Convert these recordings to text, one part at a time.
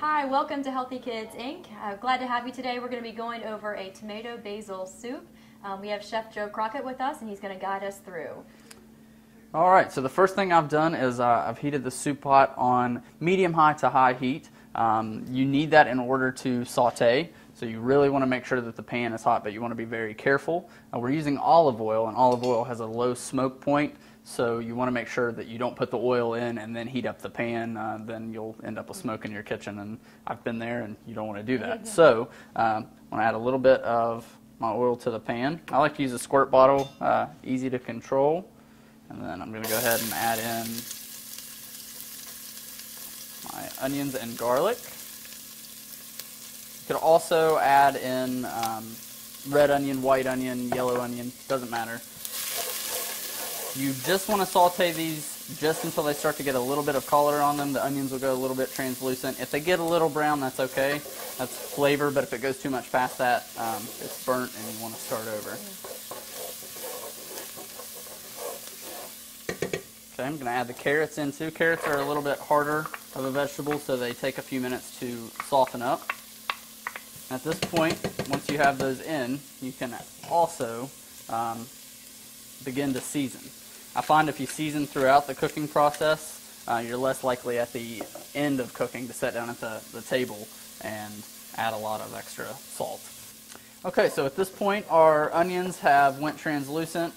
Hi, welcome to Healthy Kids Inc. Glad to have you today. We're going to be going over a tomato basil soup. We have Chef Joe Crockett with us, and he's going to guide us through. All right, so the first thing I've done is I've heated the soup pot on medium-high to high heat. You need that in order to saute, so you really want to make sure that the pan is hot, but you want to be very careful. We're using olive oil, and olive oil has a low smoke point, so you want to make sure that you don't put the oil in and then heat up the pan. Then you'll end up with smoke in your kitchen, and I've been there, and you don't want to do that. So I'm going to add a little bit of my oil to the pan. I like to use a squirt bottle, easy to control. And then I'm going to go ahead and add in my onions and garlic. You could also add in red onion, white onion, yellow onion, doesn't matter. You just want to saute these just until they start to get a little bit of color on them. The onions will go a little bit translucent. If they get a little brown, that's okay. That's flavor, but if it goes too much past that, it's burnt and you want to start over. Okay, I'm going to add the carrots in too. Carrots are a little bit harder of a vegetable, so they take a few minutes to soften up. At this point, once you have those in, you can also begin to season. I find if you season throughout the cooking process, you're less likely at the end of cooking to sit down at the table and add a lot of extra salt. Okay, so at this point, our onions have went translucent.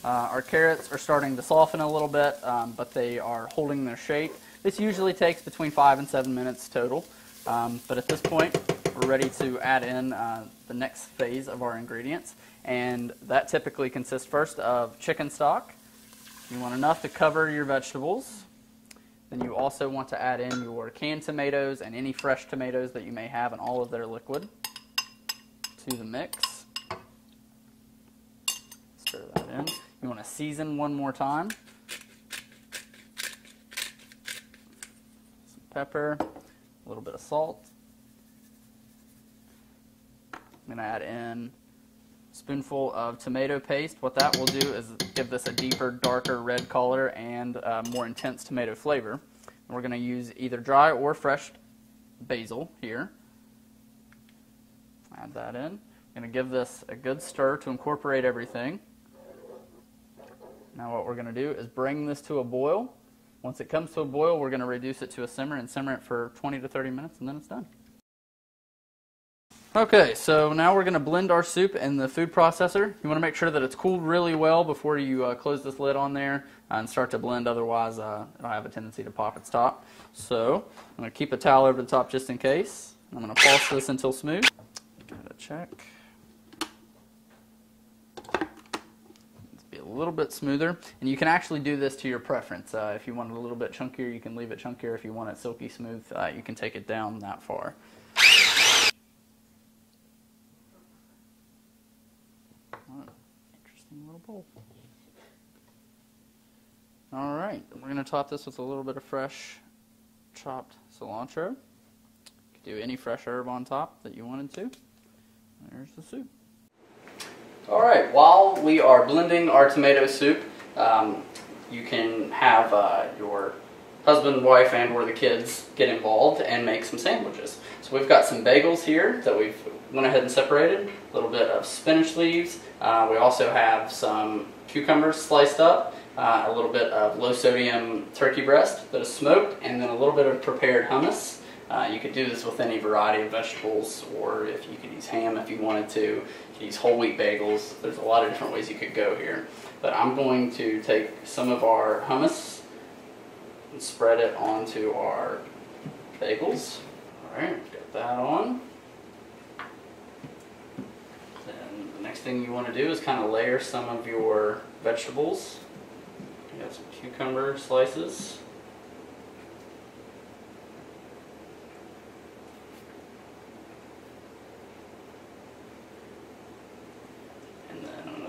Our carrots are starting to soften a little bit, but they are holding their shape. This usually takes between 5 and 7 minutes total, but at this point we're ready to add in the next phase of our ingredients, and that typically consists first of chicken stock. You want enough to cover your vegetables. Then you also want to add in your canned tomatoes and any fresh tomatoes that you may have and all of their liquid to the mix. Stir that in. You want to season one more time. Some pepper, a little bit of salt. I'm going to add in a spoonful of tomato paste. What that will do is give this a deeper, darker red color and more intense tomato flavor. And we're going to use either dry or fresh basil here. Add that in. I'm going to give this a good stir to incorporate everything. Now what we're going to do is bring this to a boil. Once it comes to a boil, we're going to reduce it to a simmer and simmer it for 20 to 30 minutes, and then it's done. Okay, so now we're going to blend our soup in the food processor. You want to make sure that it's cooled really well before you close this lid on there and start to blend, otherwise it'll have a tendency to pop its top. So I'm going to keep a towel over the top just in case. I'm going to pulse this until smooth. Give it a check. A little bit smoother, and you can actually do this to your preference. If you want it a little bit chunkier, you can leave it chunkier. If you want it silky smooth, you can take it down that far. Interesting little bowl. All right, we're going to top this with a little bit of fresh chopped cilantro. You could do any fresh herb on top that you wanted to. There's the soup. All right, while we are blending our tomato soup, you can have your husband, wife, and or the kids get involved and make some sandwiches. So we've got some bagels here that we've went ahead and separated, a little bit of spinach leaves. We also have some cucumbers sliced up, a little bit of low-sodium turkey breast that is smoked, and then a little bit of prepared hummus. You could do this with any variety of vegetables, or if you could use ham if you wanted to. You could use whole wheat bagels. There's a lot of different ways you could go here. But I'm going to take some of our hummus and spread it onto our bagels. All right, get that on. Then the next thing you want to do is kind of layer some of your vegetables. You have some cucumber slices.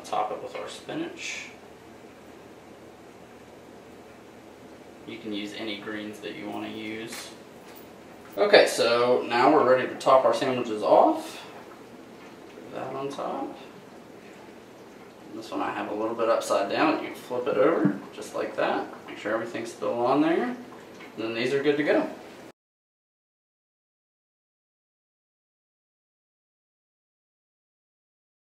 Top it with our spinach. You can use any greens that you want to use. Okay, so now we're ready to top our sandwiches off. Put that on top. This one I have a little bit upside down. You can flip it over just like that. Make sure everything's still on there. And then these are good to go.